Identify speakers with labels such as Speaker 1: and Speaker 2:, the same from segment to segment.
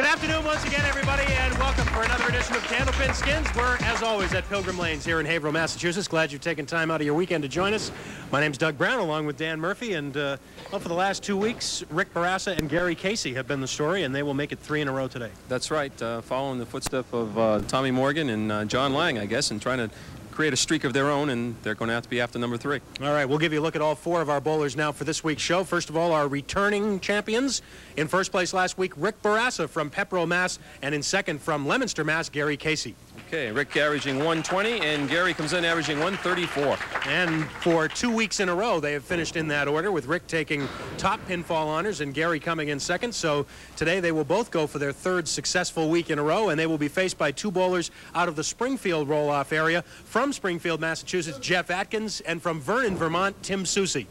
Speaker 1: afternoon once again, everybody, and welcome for another edition of Candlepin Skins. We're, as always, at Pilgrim Lanes here in Haverhill, Massachusetts. Glad you've taken time out of your weekend to join us. My name's Doug Brown, along with Dan Murphy, and well, for the last 2 weeks, Rick Bourassa and Gary Casey have been the story, and they will make it 3 in a row today.
Speaker 2: That's right, following the footstep of Tommy Morgan and John Lang, I guess, and trying to create a streak of their own, and they're going to have to be after number 3.
Speaker 1: All right, we'll give you a look at all 4 of our bowlers now for this week's show. First of all, our returning champions. In first place last week, Rick Bourassa from Pepperell, Mass., and in second from Leominster, Mass., Gary Casey.
Speaker 2: Okay, Rick averaging 120, and Gary comes in averaging 134.
Speaker 1: And for 2 weeks in a row, they have finished in that order, with Rick taking top pinfall honors and Gary coming in second. So today they will both go for their 3rd successful week in a row, and they will be faced by 2 bowlers out of the Springfield roll-off area. From Springfield, Massachusetts, Jeff Atkins, and from Vernon, Vermont, Tim Soucy.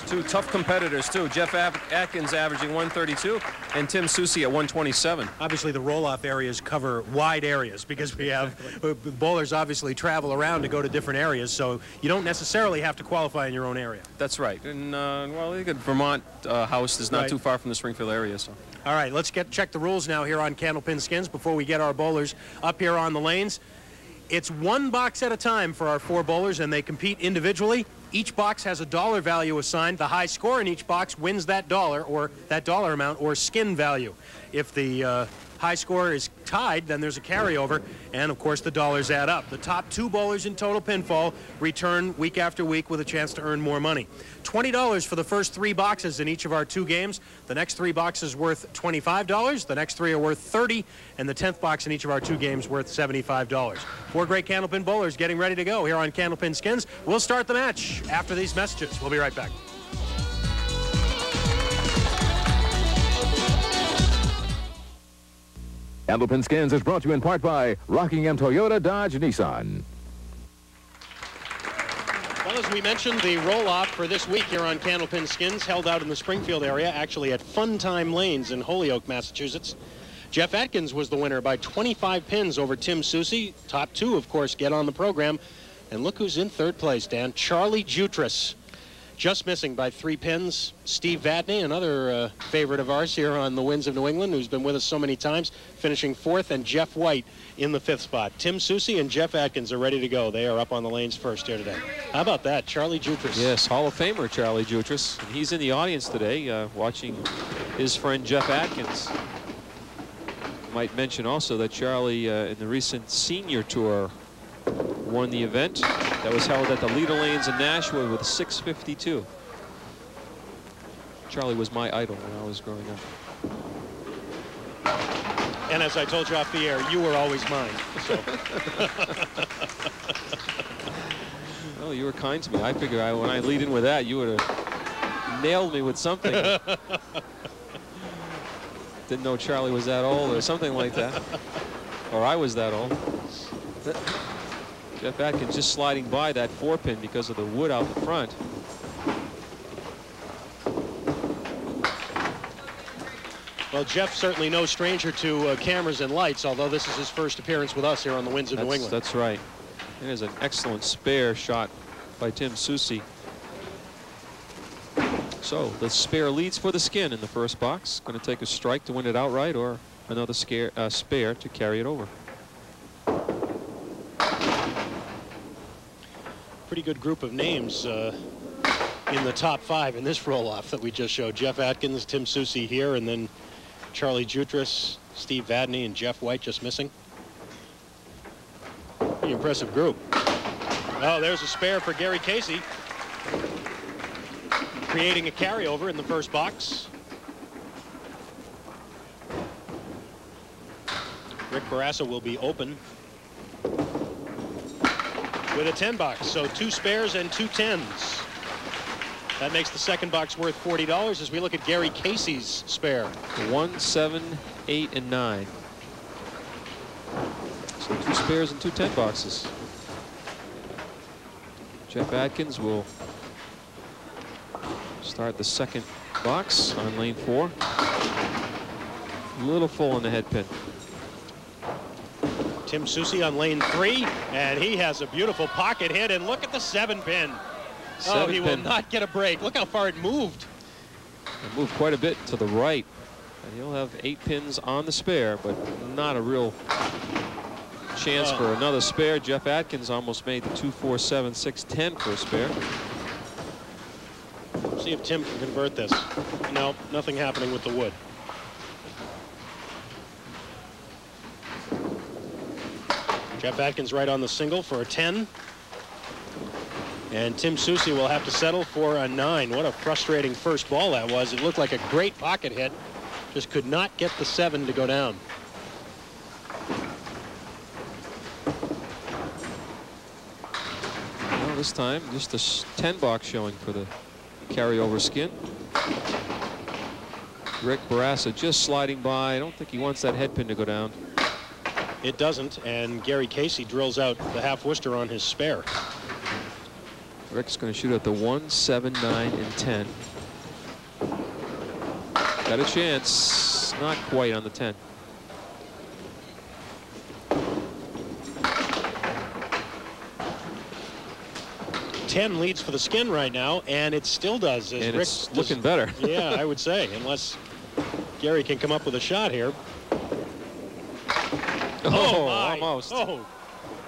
Speaker 2: 2 tough competitors, too. Jeff Atkins averaging 132 and Tim Soucy at 127.
Speaker 1: Obviously, the roll-off areas cover wide areas because we have bowlers obviously travel around to go to different areas, so you don't necessarily have to qualify in your own area.
Speaker 2: That's right. And, well, the Vermont house is not too far from the Springfield area. So.
Speaker 1: All right, let's check the rules now here on Candlepin Skins before we get our bowlers up here on the lanes. It's 1 box at a time for our 4 bowlers, and they compete individually. Each box has a dollar value assigned. The high score in each box wins that dollar amount or skin value. If the high score is tied, then there's a carryover, and of course the dollars add up. The top 2 bowlers in total pinfall return week after week with a chance to earn more money. $20 for the first 3 boxes in each of our 2 games. The next 3 boxes worth $25. The next 3 are worth $30, and the 10th box in each of our 2 games worth $75. 4 great Candlepin bowlers getting ready to go here on Candlepin Skins. We'll start the match after these messages. We'll be right back.
Speaker 3: Candlepin Skins is brought to you in part by Rockingham Toyota Dodge Nissan.
Speaker 1: Well, as we mentioned, the roll-off for this week here on Candlepin Skins held out in the Springfield area, actually at Fun Time Lanes in Holyoke, Massachusetts. Jeff Atkins was the winner by 25 pins over Tim Soucy. Top 2, of course, get on the program. And look who's in 3rd place, Dan. Charlie Jutras. Just missing by 3 pins, Steve Vadney, another favorite of ours here on the Winds of New England, who's been with us so many times, finishing 4th, and Jeff White in the 5th spot. Tim Soucy and Jeff Atkins are ready to go. They are up on the lanes first here today. How about that, Charlie Jutras?
Speaker 4: Yes, Hall of Famer Charlie Jutras. And he's in the audience today watching his friend Jeff Atkins. Might mention also that Charlie, in the recent senior tour, won the event that was held at the Leader Lanes in Nashua with a 652. Charlie was my idol when I was growing up.
Speaker 1: And as I told you off the air, you were always mine. So.
Speaker 4: Well, you were kind to me. I figure when I lead in with that, you would have nailed me with something. Didn't know Charlie was that old or something like that. Or I was that old. Jeff Atkins just sliding by that 4-pin because of the wood out the front.
Speaker 1: Well, Jeff certainly no stranger to cameras and lights, although this is his first appearance with us here on the Winds of New England.
Speaker 4: That's right. It is an excellent spare shot by Tim Soucy. So the spare leads for the skin in the first box. Going to take a strike to win it outright, or another spare to carry it over.
Speaker 1: Pretty good group of names in the top 5 in this roll-off that we just showed. Jeff Atkins, Tim Soucy here, and then Charlie Jutras, Steve Vadney, and Jeff White just missing. Pretty impressive group. Oh, there's a spare for Gary Casey, creating a carryover in the first box. Rick Bourassa will be open with a 10 box, so 2 spares and 2 10s. That makes the second box worth $40 as we look at Gary Casey's spare.
Speaker 4: 1, 7, 8, and 9. So 2 spares and 2 10 boxes. Jeff Atkins will start the second box on lane 4. A little full in the head pin.
Speaker 1: Tim Soucy on lane 3, and he has a beautiful pocket hit, and look at the 7-pin. Oh, he will not get a break. Look how far it moved.
Speaker 4: It moved quite a bit to the right. And he'll have 8 pins on the spare, but not a real chance for another spare. Jeff Atkins almost made the 2, 4, 7, 6, 10 for a spare.
Speaker 1: See if Tim can convert this. No, nothing happening with the wood. Jeff Atkins right on the single for a 10. And Tim Soucy will have to settle for a 9. What a frustrating first ball that was. It looked like a great pocket hit. Just could not get the 7 to go down.
Speaker 4: Well, this time, just a 10 box showing for the carryover skin. Rick Bourassa just sliding by. I don't think he wants that head pin to go down.
Speaker 1: It doesn't, and Gary Casey drills out the half Worcester on his spare.
Speaker 4: Rick's going to shoot at the 1, 7, 9, and 10. Got a chance. Not quite on the 10.
Speaker 1: Ten leads for the skin right now, and it still does. As
Speaker 4: And
Speaker 1: Rick
Speaker 4: it's looking better.
Speaker 1: Yeah, I would say, unless Gary can come up with a shot here.
Speaker 4: Oh,
Speaker 1: my.
Speaker 4: almost.
Speaker 1: Oh,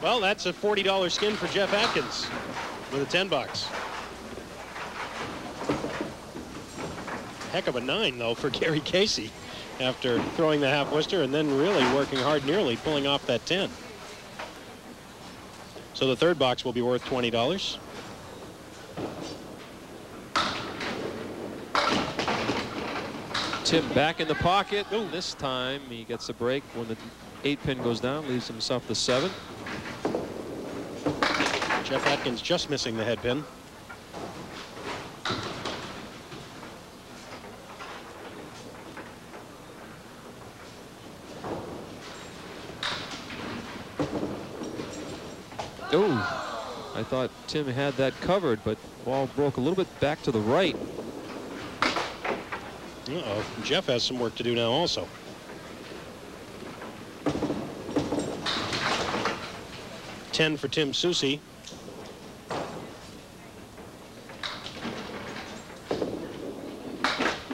Speaker 1: well, that's a $40 skin for Jeff Atkins with a 10 box. Heck of a 9, though, for Gary Casey after throwing the half Worcester and then really working hard, nearly pulling off that 10. So the third box will be worth $20.
Speaker 4: Tim back in the pocket. Ooh. This time he gets a break when the 8 pin goes down, leaves himself the 7.
Speaker 1: Jeff Atkins just missing the head pin.
Speaker 4: Oh, I thought Tim had that covered, but ball broke a little bit back to the right.
Speaker 1: Uh-oh, Jeff has some work to do now also. $10 for Tim Soucy.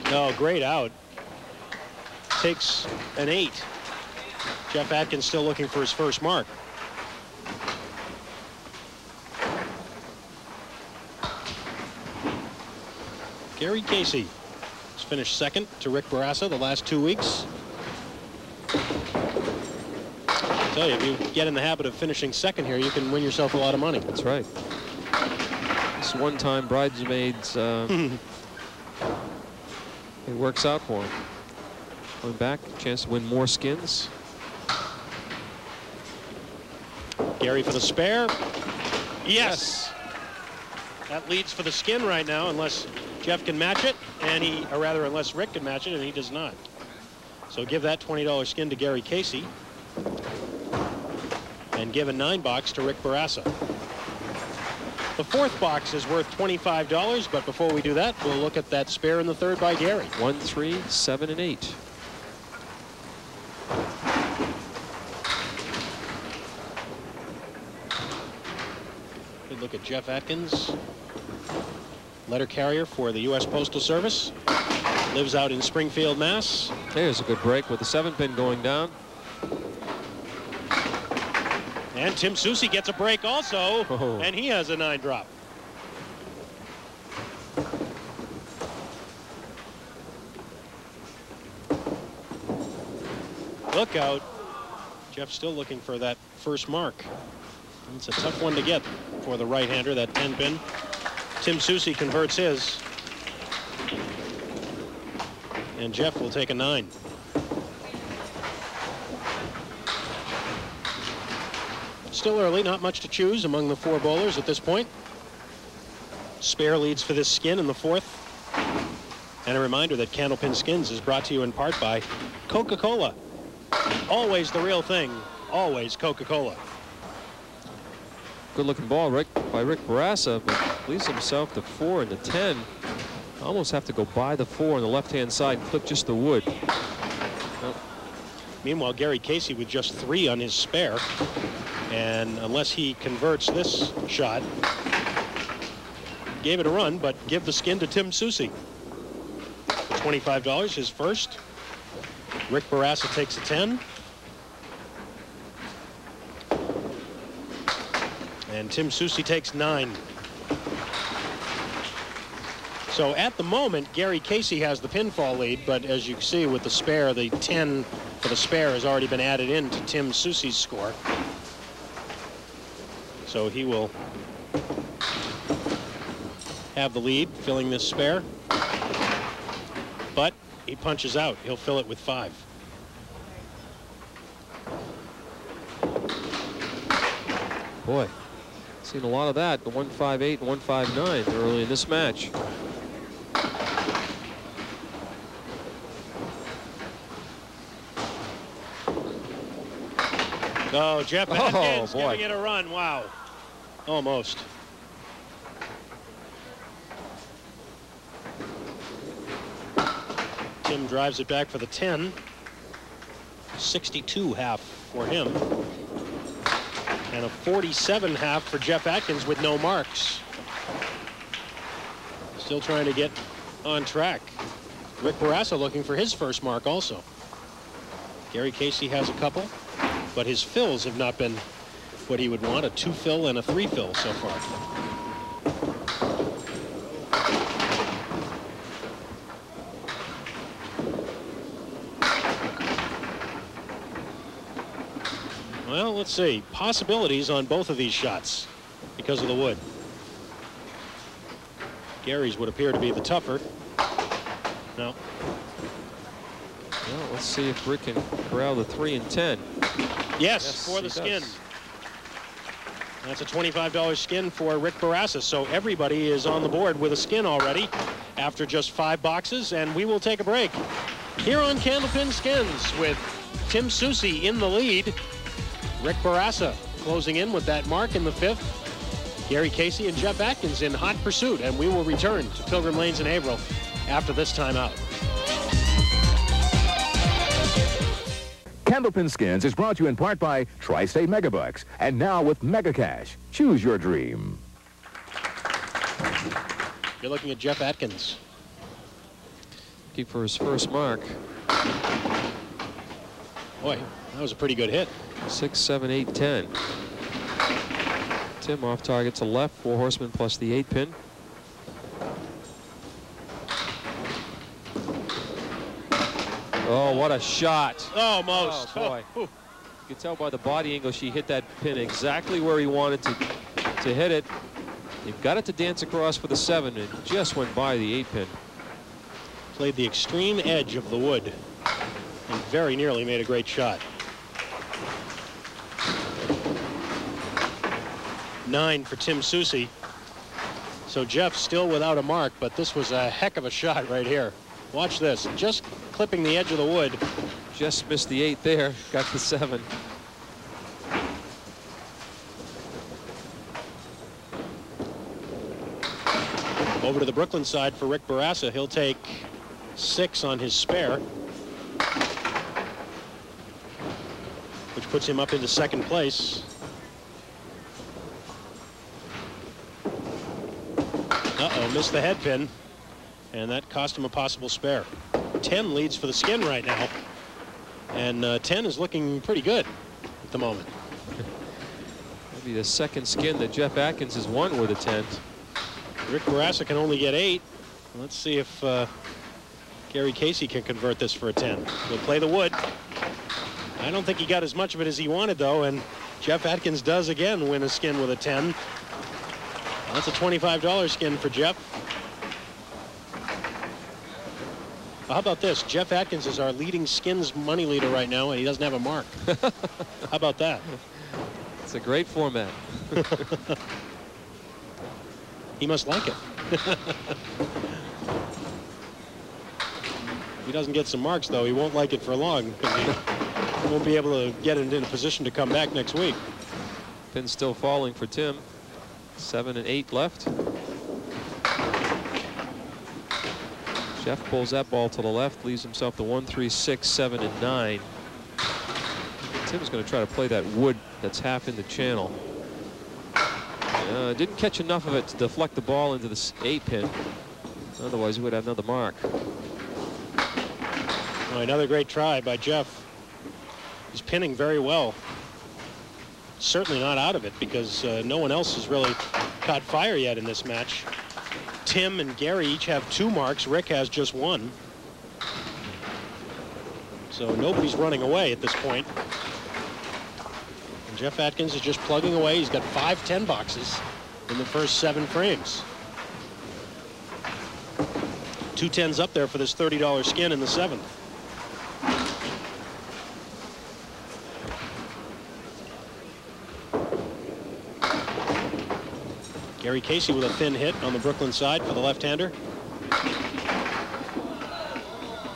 Speaker 1: Oh, great out. Takes an 8. Jeff Atkins still looking for his first mark. Gary Casey has finished second to Rick Bourassa the last 2 weeks. I tell you, if you get in the habit of finishing second here, you can win yourself a lot of money.
Speaker 4: That's right. This one-time bridesmaids, it works out for him. Going back, chance to win more skins.
Speaker 1: Gary for the spare. Yes. That leads for the skin right now, unless Jeff can match it, and or rather, unless Rick can match it, and he does not. So give that $20 skin to Gary Casey, and give a 9 box to Rick Bourassa. The fourth box is worth $25, but before we do that, we'll look at that spare in the third by Gary.
Speaker 4: 1, 3, 7, and 8.
Speaker 1: Good look at Jeff Atkins, letter carrier for the U.S. Postal Service. Lives out in Springfield, Mass.
Speaker 4: There's a good break with the 7 pin going down.
Speaker 1: And Tim Soucy gets a break also,
Speaker 4: Oh.
Speaker 1: and he has a 9 drop. Look out. Jeff's still looking for that first mark. It's a tough one to get for the right-hander, that 10 pin. Tim Soucy converts his. And Jeff will take a 9. Still early, not much to choose among the 4 bowlers at this point. Spare leads for this skin in the 4th. And a reminder that Candlepin Skins is brought to you in part by Coca-Cola. Always the real thing, always Coca-Cola.
Speaker 4: Good looking ball by Rick Bourassa, but leaves himself the 4 and the 10. Almost have to go by the 4 on the left-hand side and clip just the wood.
Speaker 1: Meanwhile, Gary Casey with just 3 on his spare. And unless he converts this shot, gave it a run, but give the skin to Tim Soucy. $25, his first. Rick Bourassa takes a 10. And Tim Soucy takes 9. So at the moment, Gary Casey has the pinfall lead, but as you can see with the spare, the 10 for the spare has already been added into Tim Soucy's score. So he will have the lead filling this spare, but he punches out. He'll fill it with 5.
Speaker 4: Boy, seen a lot of that, the 158 and 159 early in this match.
Speaker 1: Oh, Jeff Atkins
Speaker 4: boy.
Speaker 1: giving it a run. Wow. Almost. Tim drives it back for the 10. 62 half for him. And a 47 half for Jeff Atkins with no marks. Still trying to get on track. Rick Bourassa looking for his first mark also. Gary Casey has a couple, but his fills have not been what he would want. A 2 fill and a 3 fill so far. Well, let's see. Possibilities on both of these shots because of the wood. Gary's would appear to be the tougher. No.
Speaker 4: Well, let's see if Rick can corral the 3 and 10.
Speaker 1: Yes, for the skin.
Speaker 4: Does.
Speaker 1: That's a $25 skin for Rick Bourassa. So everybody is on the board with a skin already after just 5 boxes, and we will take a break here on Candlepin Skins with Tim Soucy in the lead. Rick Bourassa closing in with that mark in the 5th. Gary Casey and Jeff Atkins in hot pursuit, and we will return to Pilgrim Lanes in Haverhill after this timeout.
Speaker 3: Candlepin Skins is brought to you in part by Tri-State Megabucks. And now with Mega Cash. Choose your dream.
Speaker 1: You're looking at Jeff Atkins.
Speaker 4: Looking for his first mark.
Speaker 1: Boy, that was a pretty good hit.
Speaker 4: 6, 7, 8, 10. Tim off target to left, 4 horsemen plus the 8 pin. Oh, what a shot.
Speaker 1: Almost.
Speaker 4: Oh, boy. You can tell by the body angle she hit that pin exactly where he wanted to hit it. He got it to dance across for the 7 and just went by the 8 pin.
Speaker 1: Played the extreme edge of the wood and very nearly made a great shot. 9 for Tim Soucy. So Jeff still without a mark, but this was a heck of a shot right here. Watch this, just clipping the edge of the wood.
Speaker 4: Just missed the 8 there, got the 7.
Speaker 1: Over to the Brooklyn side for Rick Bourassa. He'll take 6 on his spare, which puts him up into 2nd place. Uh-oh, missed the head pin, and that cost him a possible spare. 10 leads for the skin right now, and 10 is looking pretty good at the moment.
Speaker 4: Maybe the 2nd skin that Jeff Atkins has won with a 10.
Speaker 1: Rick Bourassa can only get 8. Let's see if Gary Casey can convert this for a 10. He'll play the wood. I don't think he got as much of it as he wanted, though, and Jeff Atkins does again win a skin with a 10. That's a $25 skin for Jeff. How about this? Jeff Atkins is our leading skins money leader right now, and he doesn't have a mark. How about that?
Speaker 4: It's a great format.
Speaker 1: He must like it. He doesn't get some marks, though. He won't like it for long, because he won't be able to get it in a position to come back next week.
Speaker 4: Pin still falling for Tim. 7 and 8 left. Jeff pulls that ball to the left, leaves himself to 1, 3, 6, 7, and 9. Tim's going to try to play that wood that's half in the channel. Didn't catch enough of it to deflect the ball into the 8 pin. Otherwise, he would have another mark.
Speaker 1: Oh, another great try by Jeff. He's pinning very well. Certainly not out of it because no one else has really caught fire yet in this match. Tim and Gary each have 2 marks. Rick has just 1. So nobody's running away at this point. And Jeff Atkins is just plugging away. He's got 5 10 boxes in the first 7 frames. 2 10s up there for this $30 skin in the 7th. Gary Casey with a thin hit on the Brooklyn side for the left-hander.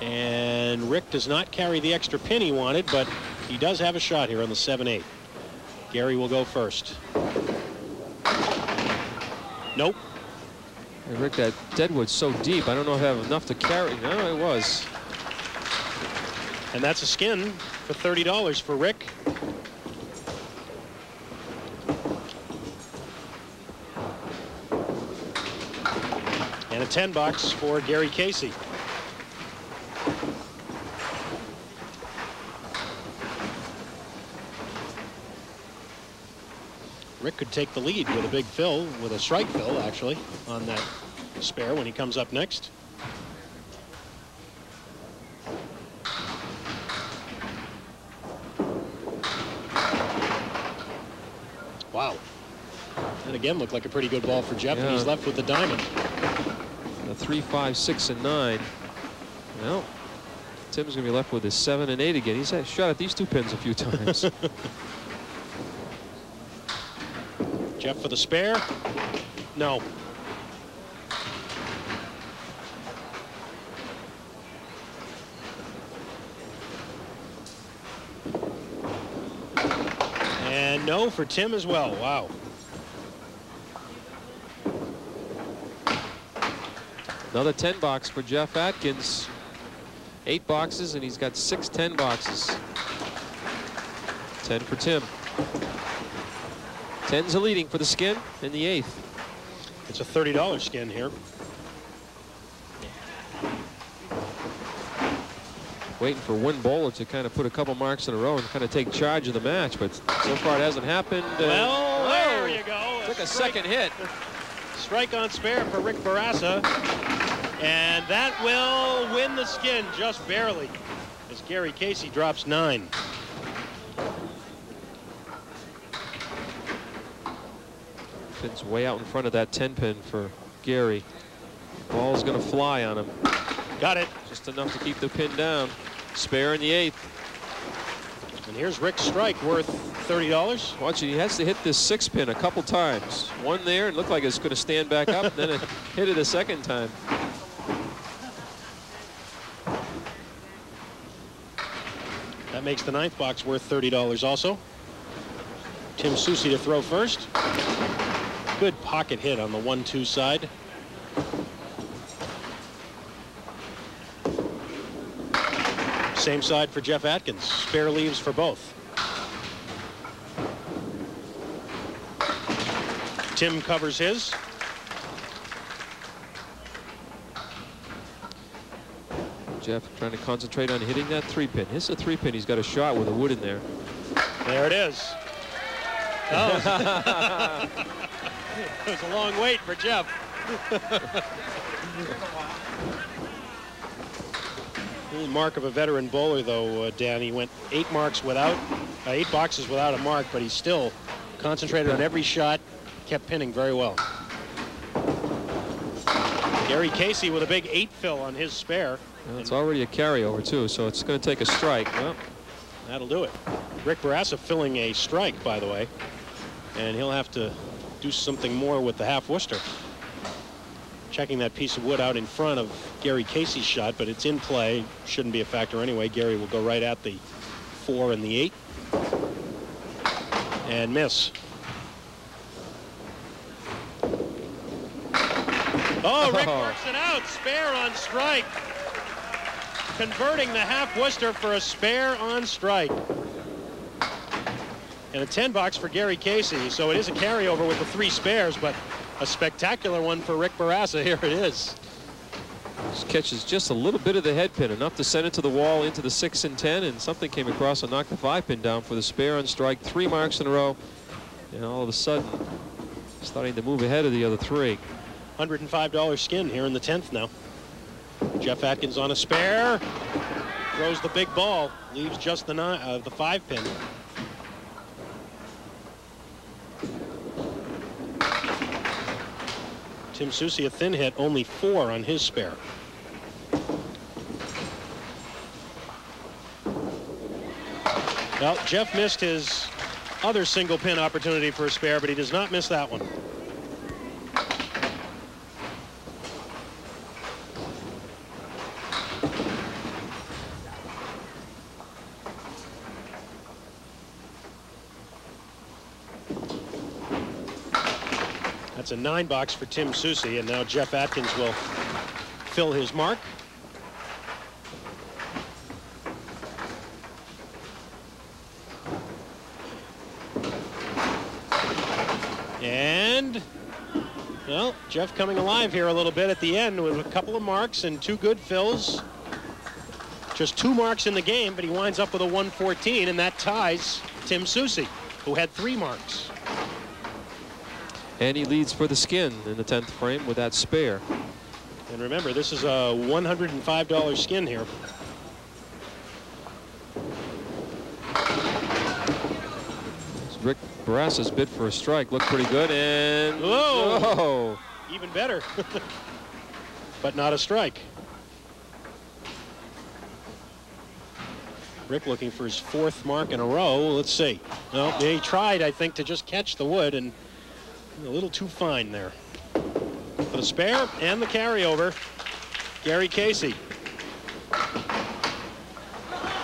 Speaker 1: And Rick does not carry the extra pin he wanted, but he does have a shot here on the 7-8. Gary will go first. Nope.
Speaker 4: Hey, Rick, that deadwood's so deep. I don't know if I have enough to carry. No, it was.
Speaker 1: And that's a skin for $30 for Rick. And a 10 box for Gary Casey. Rick could take the lead with a big fill, with a strike fill actually, on that spare when he comes up next. Wow. That again looked like a pretty good ball for Jeff, and he's left with the diamond.
Speaker 4: The 3, 5, 6, and 9. Well, Tim's going to be left with his 7 and 8 again. He's had shot at these 2 pins a few times.
Speaker 1: Jeff for the spare. No. And no for Tim as well. Wow.
Speaker 4: Another 10 box for Jeff Atkins. 8 boxes, and he's got 6 10 boxes. 10 for Tim. 10's a leading for the skin in the 8th.
Speaker 1: It's a $30 skin here.
Speaker 4: Waiting for one bowler to kind of put a couple marks in a row and kind of take charge of the match, but so far it hasn't happened.
Speaker 1: Well, there you go.
Speaker 4: Took a second hit.
Speaker 1: Strike on spare for Rick Bourassa. And that will win the skin just barely as Gary Casey drops 9.
Speaker 4: Pin's way out in front of that 10 pin for Gary. Ball's going to fly on him.
Speaker 1: Got it.
Speaker 4: Just enough to keep the pin down. Spare in the 8th.
Speaker 1: And here's Rick's strike worth $30.
Speaker 4: Watch it. He has to hit this 6 pin a couple times. One there, and looked like it's going to stand back up. Then it hit it a second time.
Speaker 1: That makes the 9th box worth $30 also. Tim Soucy to throw first. Good pocket hit on the 1-2 side. Same side for Jeff Atkins. Spare leaves for both. Tim covers his.
Speaker 4: Jeff trying to concentrate on hitting that 3 pin. This is a 3 pin. He's got a shot with a wood in there.
Speaker 1: There it is. Oh. It was a long wait for Jeff. Little mark of a veteran bowler, though, Dan. He went 8 boxes without a mark, but he still concentrated on every shot, kept pinning very well. Gary Casey with a big 8 fill on his spare.
Speaker 4: Well, it's already a carryover, too, so it's going to take a strike. Well,
Speaker 1: that'll do it. Rick Bourassa filling a strike, by the way, and he'll have to do something more with the half Worcester. Checking that piece of wood out in front of Gary Casey's shot, but it's in play. Shouldn't be a factor anyway. Gary will go right at the 4 and the 8 and miss. Oh, Rick works it out. Spare on strike. Converting the half Worcester for a spare on strike. And a 10 box for Gary Casey. So it is a carryover with the 3 spares, but a spectacular one for Rick Bourassa. Here it is.
Speaker 4: Just catches just a little bit of the head pin, enough to send it to the wall into the 6 and 10, and something came across and knocked the 5 pin down for the spare on strike. 3 marks in a row, and all of a sudden starting to move ahead of the other 3.
Speaker 1: $105 skin here in the 10th now. Jeff Atkins on a spare. Throws the big ball. Leaves just the 5 pin. Tim Soucy, a thin hit, only 4 on his spare. Well, Jeff missed his other single pin opportunity for a spare, but he does not miss that one. That's a 9 box for Tim Soucy, and now Jeff Atkins will fill his mark. And, well, Jeff coming alive here a little bit at the end with a couple of marks and 2 good fills. Just 2 marks in the game, but he winds up with a 114, and that ties Tim Soucy, who had 3 marks.
Speaker 4: And he leads for the skin in the 10th frame with that spare.
Speaker 1: And remember, this is a $105 skin here.
Speaker 4: Rick Bourassa's bid for a strike looked pretty good, and
Speaker 1: whoa, even better, but not a strike. Rick looking for his 4th mark in a row. Let's see. Well, he tried, I think, to just catch the wood, and a little too fine there. For the spare and the carryover, Gary Casey.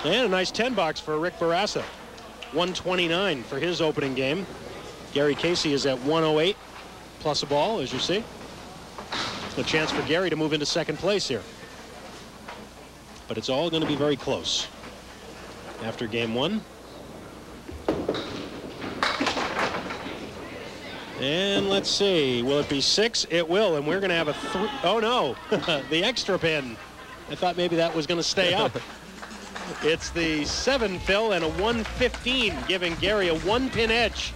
Speaker 1: And a nice 10 box for Rick Bourassa. 129 for his opening game. Gary Casey is at 108 plus a ball, as you see. A chance for Gary to move into 2nd place here. But it's all going to be very close after game 1. And let's see, will it be 6? It will, and we're going to have a 3. Oh no, the extra pin. I thought maybe that was going to stay up. It's the 7 fill and a 115, giving Gary a 1-pin edge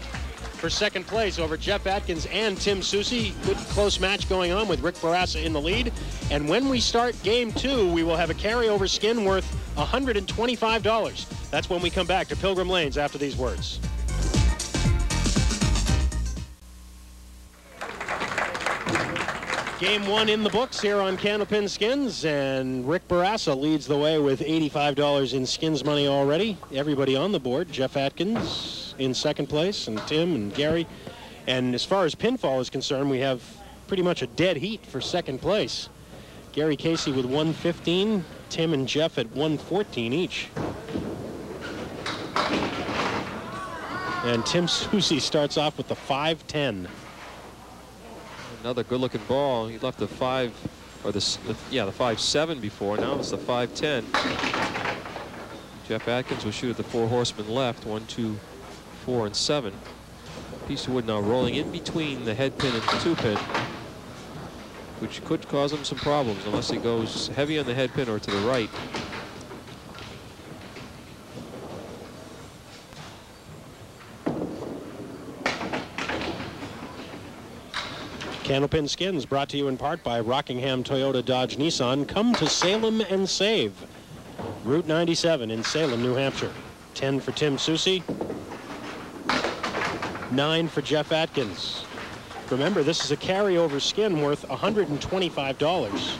Speaker 1: for 2nd place over Jeff Atkins and Tim Soucy. Good close match going on with Rick Bourassa in the lead. And when we start game 2, we will have a carryover skin worth $125. That's when we come back to Pilgrim Lanes after these words. Game 1 in the books here on Candlepin Skins, and Rick Bourassa leads the way with $85 in skins money already. Everybody on the board. Jeff Atkins in 2nd place, and Tim and Gary. And as far as pinfall is concerned, we have pretty much a dead heat for 2nd place. Gary Casey with 115, Tim and Jeff at 114 each. And Tim Soucy starts off with the 510.
Speaker 4: Another good-looking ball. He left the 5, or the 5-7 before. Now it's the 5-10. Jeff Atkins will shoot at the 4 horsemen left. 1, 2, 4, and 7. Piece of wood now rolling in between the head pin and the 2 pin, which could cause him some problems unless he goes heavy on the head pin or to the right.
Speaker 1: Candlepin Skins brought to you in part by Rockingham Toyota Dodge Nissan. Come to Salem and save. Route 97 in Salem, New Hampshire. 10 for Tim Soucy. 9 for Jeff Atkins. Remember, this is a carryover skin worth $125.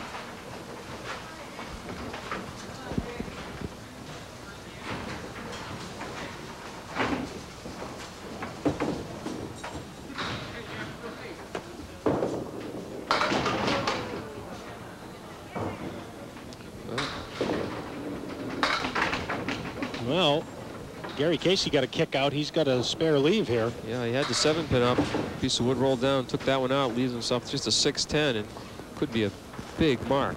Speaker 1: Well, Gary Casey got a kick out. He's got a spare leave here.
Speaker 4: Yeah, he had the 7 pin up. Piece of wood rolled down, took that one out, leaves himself just a 6-10, and could be a big mark.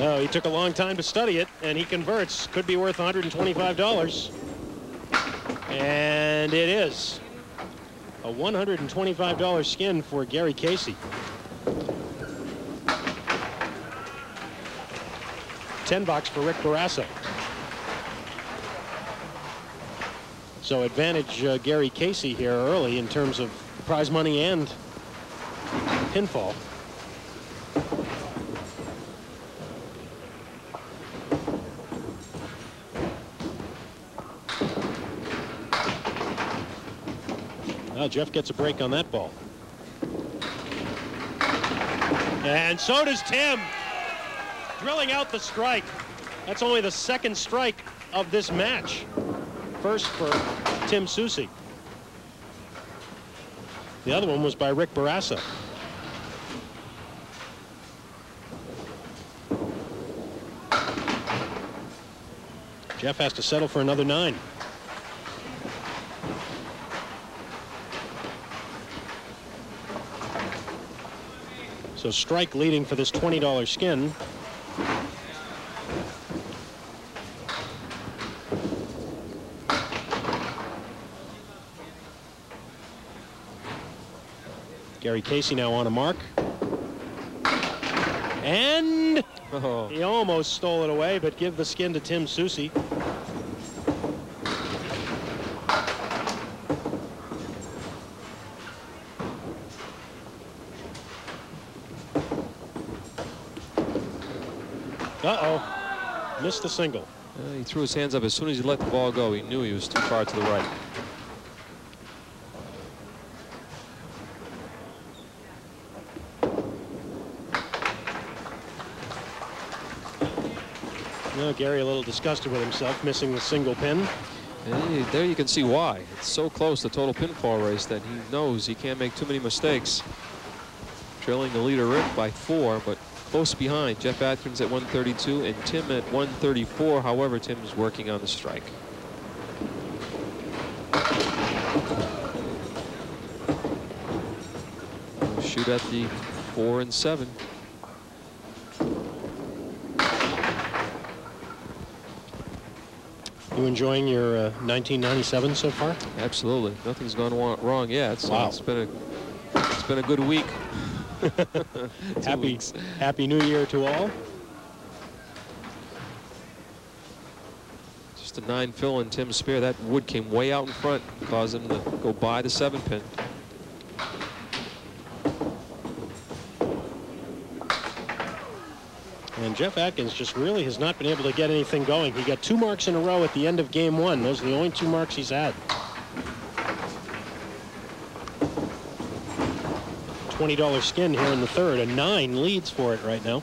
Speaker 1: Oh, he took a long time to study it, and he converts. Could be worth $125. And it is a $125 skin for Gary Casey. 10 bucks for Rick Bourassa. So advantage Gary Casey here early in terms of prize money and pinfall. Well, Jeff gets a break on that ball. And so does Tim. Drilling out the strike. That's only the second strike of this match. First for Tim Soucy. The other one was by Rick Bourassa. Jeff has to settle for another 9. So strike leading for this $20 skin. Gary Casey now on a mark. And he almost stole it away, but give the skin to Tim Soucy. Uh-oh. Missed the single.
Speaker 4: He threw his hands up as soon as he let the ball go. He knew he was too far to the right.
Speaker 1: No, Gary a little disgusted with himself, missing the single pin.
Speaker 4: And there you can see why. It's so close, the total pinfall race, that he knows he can't make too many mistakes. Trailing the leader Rick by 4, but close behind. Jeff Atkins at 132 and Tim at 134. However, Tim is working on the strike. We'll shoot at the 4 and 7.
Speaker 1: You enjoying your 1997 so far?
Speaker 4: Absolutely. Nothing's gone wrong yet. So
Speaker 1: wow.
Speaker 4: It's been a good week.
Speaker 1: Happy New Year to all.
Speaker 4: Just a 9 fill in Tim's spear. That wood came way out in front, caused him to go by the 7 pin.
Speaker 1: And Jeff Atkins just really has not been able to get anything going. He got 2 marks in a row at the end of game 1. Those are the only 2 marks he's had. $20 skin here in the third. A 9 leads for it right now.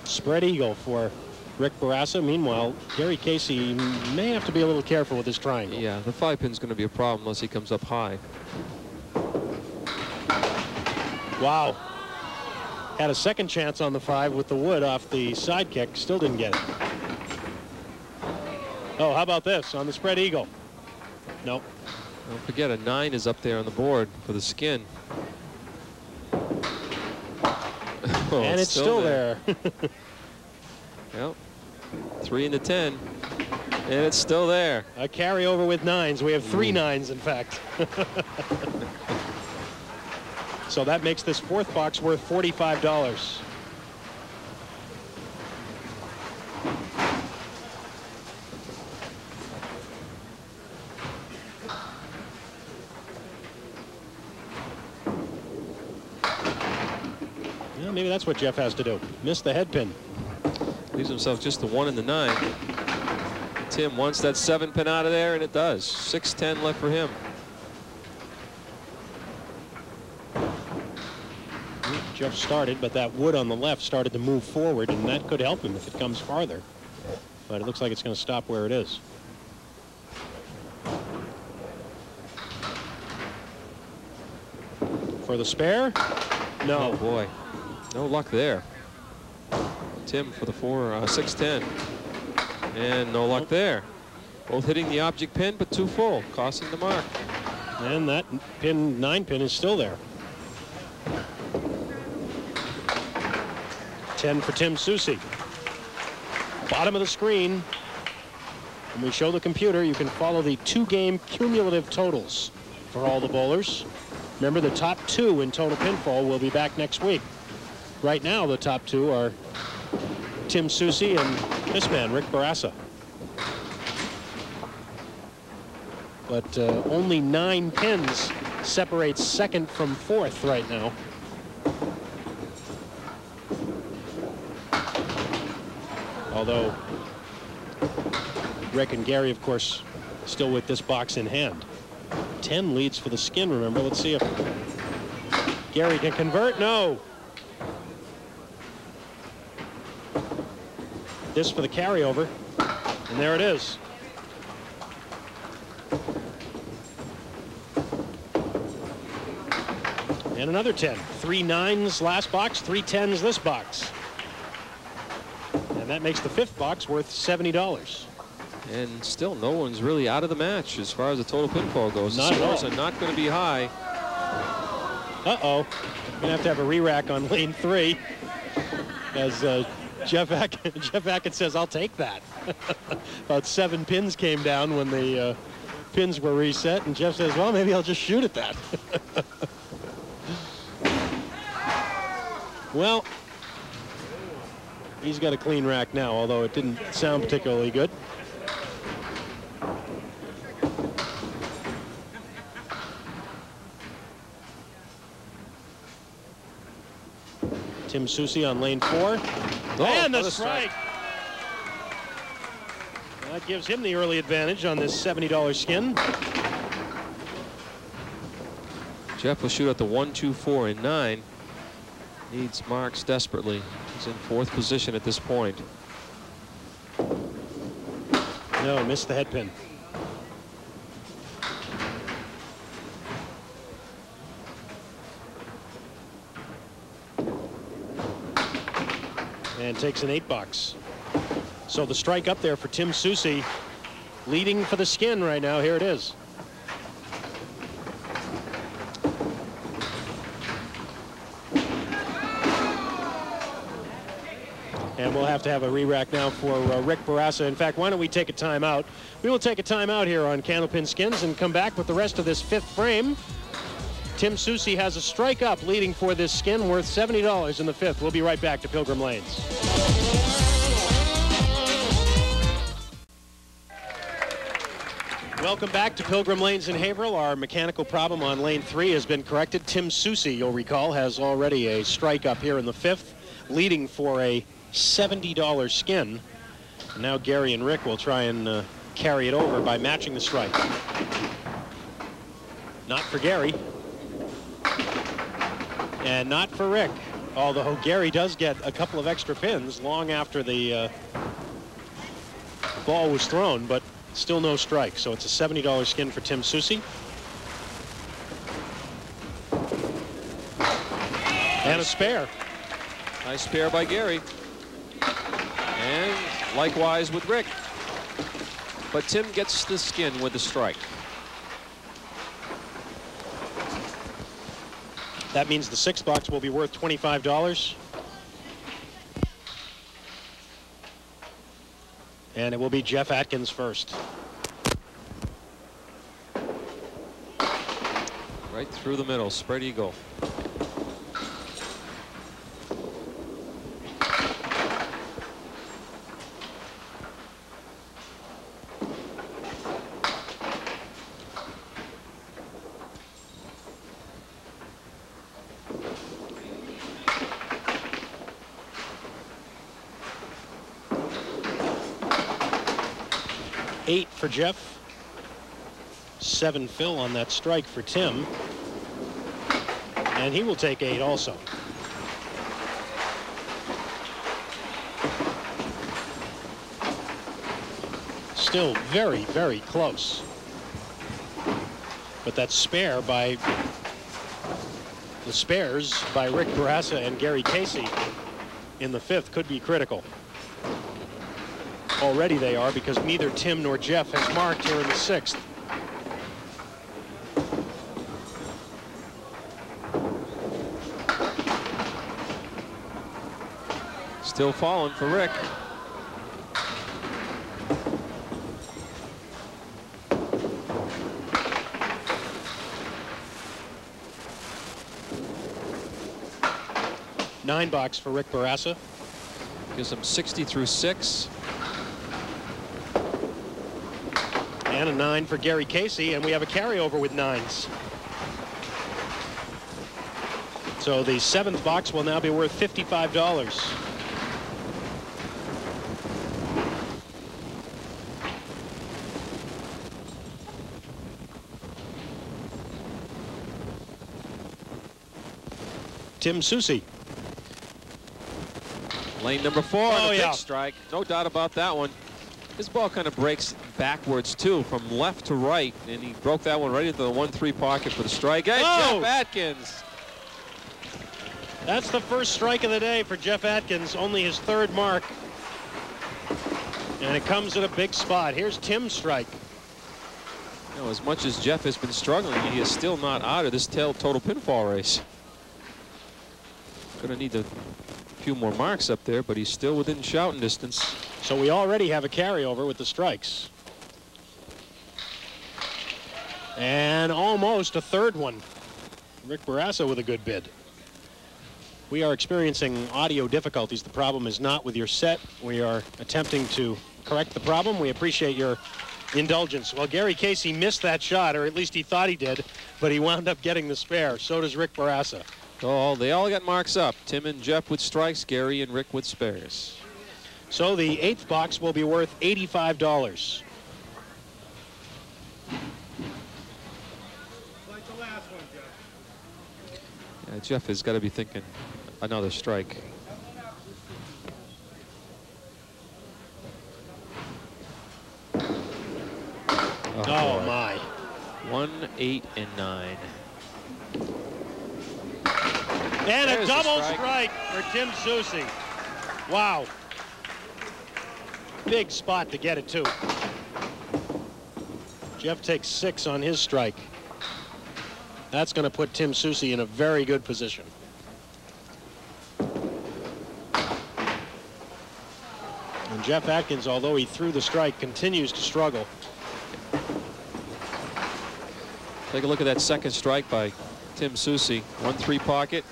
Speaker 1: Spread eagle for Rick Bourassa. Meanwhile, Gary Casey may have to be a little careful with his triangle.
Speaker 4: Yeah, the 5 pin's going to be a problem unless he comes up high.
Speaker 1: Wow. Had a second chance on the 5 with the wood off the side kick. Still didn't get it. Oh, how about this on the spread eagle? Nope.
Speaker 4: Don't forget, a 9 is up there on the board for the skin. Oh,
Speaker 1: and it's still there.
Speaker 4: Yep. 3 and the 10. And it's still there.
Speaker 1: A carryover with 9s. We have 3 9s, in fact. So that makes this 4th box worth $45. Well, maybe that's what Jeff has to do. Miss the head pin.
Speaker 4: Leaves himself just the 1 and the 9. Tim wants that 7 pin out of there, and it does. 6-10 left for him.
Speaker 1: Jeff started, but that wood on the left started to move forward, and that could help him if it comes farther. But it looks like it's going to stop where it is. For the spare? No.
Speaker 4: Oh, boy. No luck there. Tim for the 6-10. And no luck there. Both hitting the object pin, but too full, costing the mark.
Speaker 5: And that pin, 9 pin, is still there. 10 for Tim Soucy. Bottom of the screen. When we show the computer, you can follow the 2-game cumulative totals for all the bowlers. Remember, the top 2 in total pinfall will be back next week. Right now, the top 2 are Tim Soucy and this man, Rick Bourassa. But only 9 pins separates second from fourth right now. Although Rick and Gary, of course, still with this box in hand. 10 leads for the Skin, remember. Let's see if Gary can convert. No. This for the carryover. And there it is. And another 10. 3 9s last box, 3 10s this box. And that makes the 5th box worth $70.
Speaker 4: And still no one's really out of the match as far as the total pinfall goes.
Speaker 5: Not
Speaker 4: the scores
Speaker 5: at all.
Speaker 4: are not going to be high.
Speaker 5: Uh-oh. Gonna have a re-rack on lane 3. As Jeff Atkins says, I'll take that. About 7 pins came down when the pins were reset. And Jeff says, well, maybe I'll just shoot at that. Well, he's got a clean rack now, although it didn't sound particularly good. Tim Soucy on lane 4. And the strike. That gives him the early advantage on this $70 Skin.
Speaker 4: Jeff will shoot at the 1, 2, 4, and 9. Needs marks desperately. He's in 4th position at this point.
Speaker 5: No, missed the head pin. And takes an 8 box. So the strike up there for Tim Soucy, leading for the Skin right now. Here it is. And we'll have to have a re-rack now for Rick Bourassa. In fact, why don't we take a timeout? We will take a timeout here on Candlepin Skins and come back with the rest of this 5th frame. Tim Soucy has a strike up leading for this Skin worth $70 in the 5th. We'll be right back to Pilgrim Lanes. Welcome back to Pilgrim Lanes in Haverhill. Our mechanical problem on lane 3 has been corrected. Tim Soucy, you'll recall, has already a strike up here in the 5th, leading for a $70 Skin. And now Gary and Rick will try and carry it over by matching the strike. Not for Gary. And not for Rick, although Gary does get a couple of extra pins long after the ball was thrown, but still no strike. So it's a $70 Skin for Tim Soucy. And a spare.
Speaker 4: Nice spare by Gary. And likewise with Rick. But Tim gets the Skin with the strike.
Speaker 5: That means the 6th box will be worth $25. And it will be Jeff Atkins first.
Speaker 4: Right through the middle, spread eagle.
Speaker 5: Eight for Jeff. 7 fill on that strike for Tim. And he will take 8 also. Still very, very close. But that spare by the spares by Rick Bourassa and Gary Casey in the 5th could be critical. Already they are, because neither Tim nor Jeff has marked here in the 6th.
Speaker 4: Still falling for Rick.
Speaker 5: $9 for Rick Bourassa.
Speaker 4: Gives him 60 through 6.
Speaker 5: And a 9 for Gary Casey, and we have a carryover with 9s. So the 7th box will now be worth $55. Tim Soucy.
Speaker 4: Lane number 4.
Speaker 5: Oh,
Speaker 4: Big
Speaker 5: yeah.
Speaker 4: strike. No doubt about that one. His ball kind of breaks backwards, too, from left to right. And he broke that one right into the 1-3 pocket for the strike. Hey,
Speaker 5: Oh!
Speaker 4: Jeff Atkins.
Speaker 5: That's the first strike of the day for Jeff Atkins, only his 3rd mark. And it comes at a big spot. Here's Tim's strike.
Speaker 4: You know, as much as Jeff has been struggling, he is still not out of this total pinfall race. Going to need a few more marks up there, but he's still within shouting distance.
Speaker 5: So we already have a carryover with the strikes. And almost a 3rd one. Rick Bourassa with a good bid. We are experiencing audio difficulties. The problem is not with your set. We are attempting to correct the problem. We appreciate your indulgence. Well, Gary Casey missed that shot, or at least he thought he did, but he wound up getting the spare. So does Rick Bourassa.
Speaker 4: Oh, they all got marks up. Tim and Jeff with strikes, Gary and Rick with spares.
Speaker 5: So the 8th box will be worth $85.
Speaker 1: Like the last one, Jeff.
Speaker 4: Yeah, Jeff has got to be thinking another strike.
Speaker 5: Oh, my.
Speaker 4: 1, 8, and 9.
Speaker 5: And
Speaker 4: There's
Speaker 5: a
Speaker 4: the
Speaker 5: double
Speaker 4: strike.
Speaker 5: strike for Tim Soucy. Wow. Big spot to get it, too. Jeff takes 6 on his strike. That's going to put Tim Soucy in a very good position. And Jeff Atkins, although he threw the strike, continues to struggle.
Speaker 4: Take a look at that second strike by Tim Soucy. 1-3 pocket.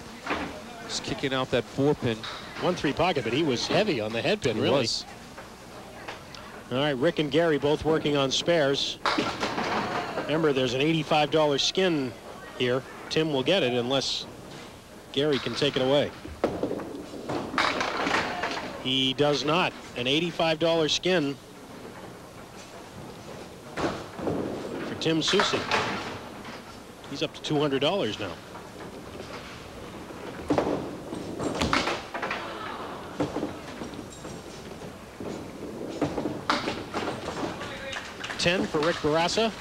Speaker 4: Just kicking out that 4-pin.
Speaker 5: 1-3 pocket, but he was heavy on the head pin,
Speaker 4: He
Speaker 5: really.
Speaker 4: was.
Speaker 5: All right, Rick and Gary both working on spares. Remember, there's an $85 skin here. Tim will get it unless Gary can take it away. He does not. An $85 skin for Tim Soucy. He's up to $200 now. $10 for Rick Bourassa.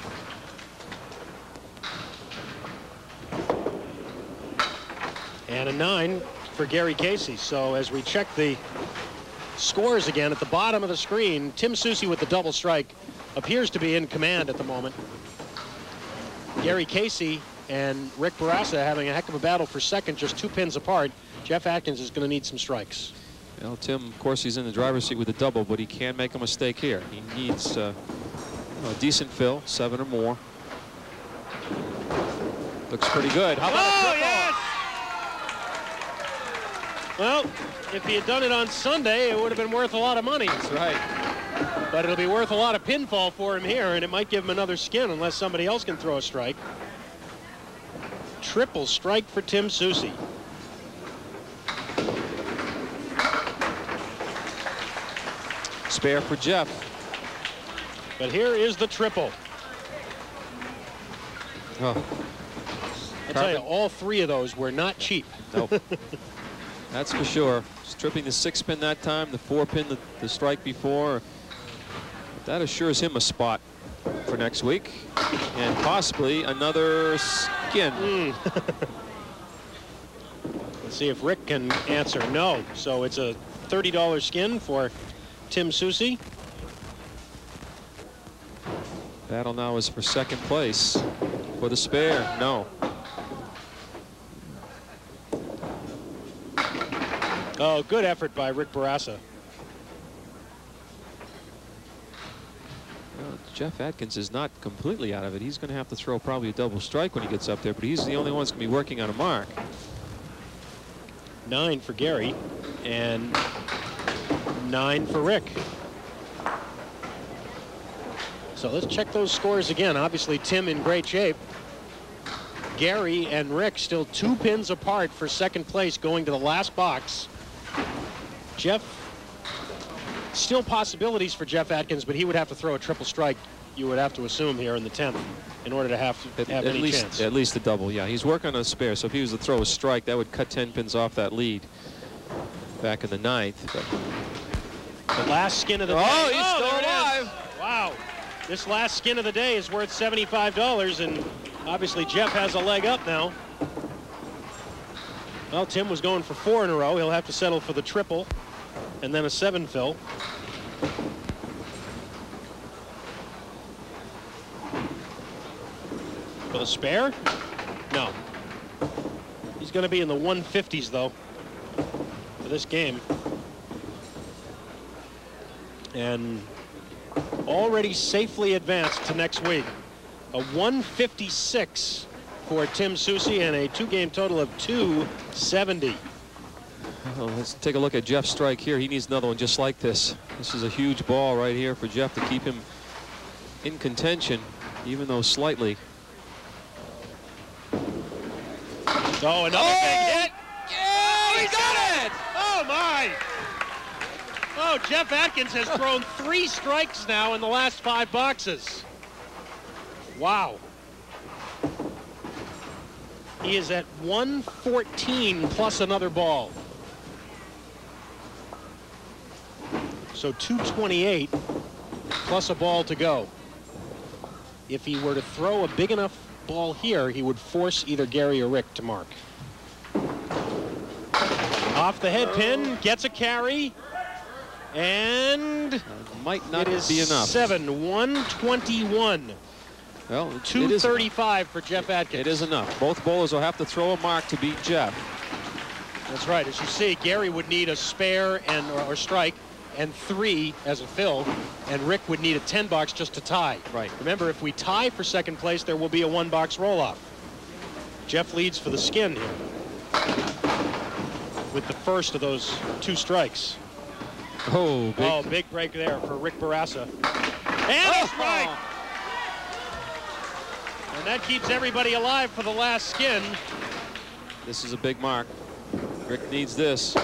Speaker 5: And a 9 for Gary Casey. So as we check the scores again at the bottom of the screen, Tim Soucy with the double strike appears to be in command at the moment. Gary Casey and Rick Bourassa having a heck of a battle for second, just 2 pins apart. Jeff Atkins is going to need some strikes.
Speaker 4: Well, Tim, of course, he's in the driver's seat with a double, but he can make a mistake here. He needs a decent fill, 7 or more. Looks pretty good. How about a triple?
Speaker 5: Yes! Well, if he had done it on Sunday, it would have been worth a lot of money.
Speaker 4: That's right.
Speaker 5: But it'll be worth a lot of pinfall for him here, and it might give him another skin unless somebody else can throw a strike. Triple strike for Tim Soucy.
Speaker 4: Spare for Jeff.
Speaker 5: But here is the triple.
Speaker 4: Oh,
Speaker 5: I tell you, all 3 of those were not cheap.
Speaker 4: no. That's for sure. Just tripping the 6-pin that time, the 4-pin the strike before. That assures him a spot for next week, and possibly another skin.
Speaker 5: Let's see if Rick can answer. No. So it's a $30 skin for Tim Soucy.
Speaker 4: Battle now is for second place. For the spare, no.
Speaker 5: Oh, good effort by Rick Bourassa.
Speaker 4: Well, Jeff Atkins is not completely out of it. He's going to have to throw probably a double strike when he gets up there, but he's the only one that's going to be working on a mark.
Speaker 5: 9 for Gary and 9 for Rick. So let's check those scores again. Obviously, Tim in great shape. Gary and Rick still 2 pins apart for second place going to the last box. Jeff, still possibilities for Jeff Atkins, but he would have to throw a triple strike, you would have to assume, here in the 10th in order to have any chance.
Speaker 4: At least a double, yeah. He's working on a spare, so if he was to throw a strike, that would cut 10 pins off that lead back in the 9th. But
Speaker 5: the last skin of the day.
Speaker 4: Oh, he's still alive.
Speaker 5: Wow. This last skin of the day is worth $75, and obviously Jeff has a leg up now. Well, Tim was going for 4 in a row. He'll have to settle for the triple and then a 7 fill. For the spare? No. He's going to be in the 150s, though, for this game. And already safely advanced to next week. A 156 for Tim Soucy and a 2-game total of 270.
Speaker 4: well, let's take a look at Jeff's strike here. He needs another one just like this. This is a huge ball right here for Jeff to keep him in contention, even though slightly.
Speaker 5: Oh, another big hit.
Speaker 4: Yeah, he got it!
Speaker 5: Oh, my. Oh, Jeff Atkins has thrown 3 strikes now in the last 5 boxes. Wow. He is at 114 plus another ball. So 228 plus a ball to go. If he were to throw a big enough ball here, he would force either Gary or Rick to mark. Off the head pin, gets a carry, and
Speaker 4: might not
Speaker 5: it is
Speaker 4: be enough.
Speaker 5: 121.
Speaker 4: Well,
Speaker 5: 235 for Jeff Atkins.
Speaker 4: It is enough. Both bowlers will have to throw a mark to beat Jeff.
Speaker 5: That's right. As you see, Gary would need a spare and or strike and 3 as a fill, and Rick would need a 10 box just to tie.
Speaker 4: Right.
Speaker 5: Remember, if we tie for second place, there will be a 1 box roll-off. Jeff leads for the skin here with the first of those 2 strikes.
Speaker 4: Oh,
Speaker 5: big break there for Rick Bourassa. And a strike! And that keeps everybody alive for the last skin.
Speaker 4: This is a big mark. Rick needs this.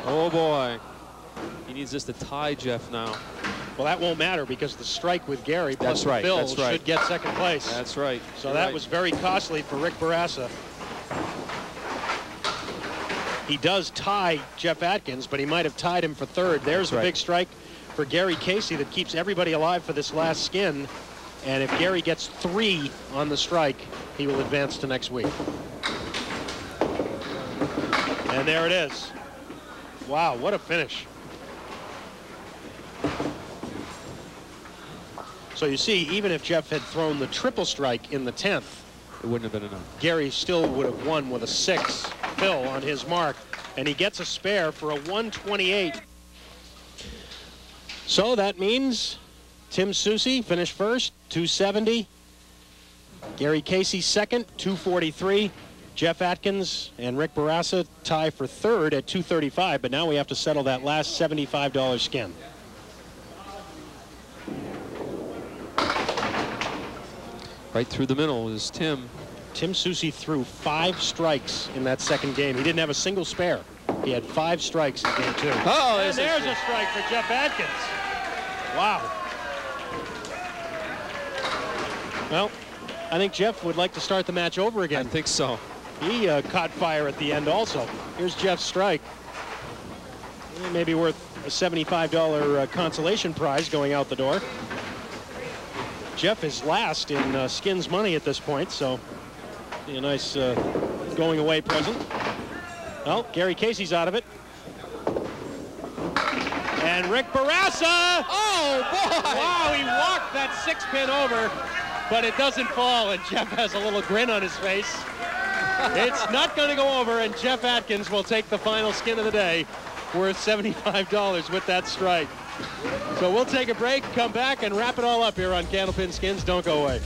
Speaker 4: Oh, boy. He needs this to tie Jeff now.
Speaker 5: Well, that won't matter because the strike with Gary plus the fill should get second place.
Speaker 4: That's right.
Speaker 5: So that was very costly for Rick Bourassa. He does tie Jeff Atkins, but he might have tied him for 3rd. There's a big strike for Gary Casey that keeps everybody alive for this last skin. And if Gary gets 3 on the strike, he will advance to next week. And there it is. Wow, what a finish. So you see, even if Jeff had thrown the triple strike in the 10th,
Speaker 4: it wouldn't have been enough.
Speaker 5: Gary still would have won with a 6 fill on his mark, and he gets a spare for a 128. So that means Tim Soucy finished first, 270. Gary Casey second, 243. Jeff Atkins and Rick Bourassa tie for 3rd at 235, but now we have to settle that last $75 skin.
Speaker 4: Right through the middle is Tim.
Speaker 5: Tim Soucy threw 5 strikes in that second game. He didn't have a single spare. He had 5 strikes in game 2.
Speaker 4: Oh,
Speaker 5: and there's a strike for Jeff Atkins. Wow. Well, I think Jeff would like to start the match over again.
Speaker 4: I think so.
Speaker 5: He caught fire at the end also. Here's Jeff's strike. Maybe worth a $75 consolation prize going out the door. Jeff is last in skins money at this point, so be a nice going away present. Well, Gary Casey's out of it. And Rick Bourassa.
Speaker 4: Oh, boy!
Speaker 5: Wow, he walked that 6-pin over, but it doesn't fall, and Jeff has a little grin on his face. It's not going to go over, and Jeff Atkins will take the final skin of the day, worth $75 with that strike. So we'll take a break, come back, and wrap it all up here on Candlepin Skins. Don't go away.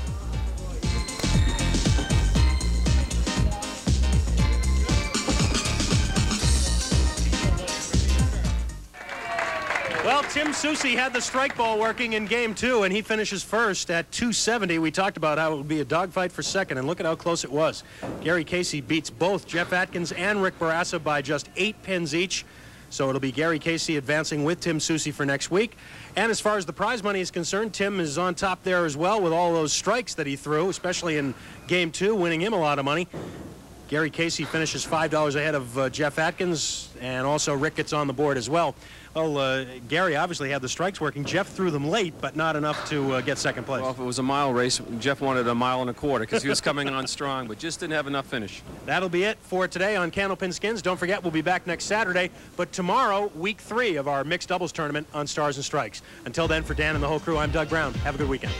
Speaker 1: Well, Tim Soucy had the strike ball working in game 2, and he finishes first at 270. We talked about how it would be a dogfight for second, and look at how close it was. Gary Casey beats both Jeff Atkins and Rick Bourassa by just 8 pins each. So it'll be Gary Casey advancing with Tim Soucy for next week. And as far as the prize money is concerned, Tim is on top there as well with all those strikes that he threw, especially in game 2, winning him a lot of money. Gary Casey finishes $5 ahead of Jeff Atkins, and also Rick gets on the board as well. Well, Gary obviously had the strikes working. Jeff threw them late, but not enough to get second place.
Speaker 2: Well, if it was a mile race, Jeff wanted a 1.25 miles because he was coming on strong, but just didn't have enough finish.
Speaker 1: That'll be it for today on Candlepin Skins. Don't forget, we'll be back next Saturday, but tomorrow, week 3 of our mixed doubles tournament on Stars and Strikes. Until then, for Dan and the whole crew, I'm Doug Brown. Have a good weekend.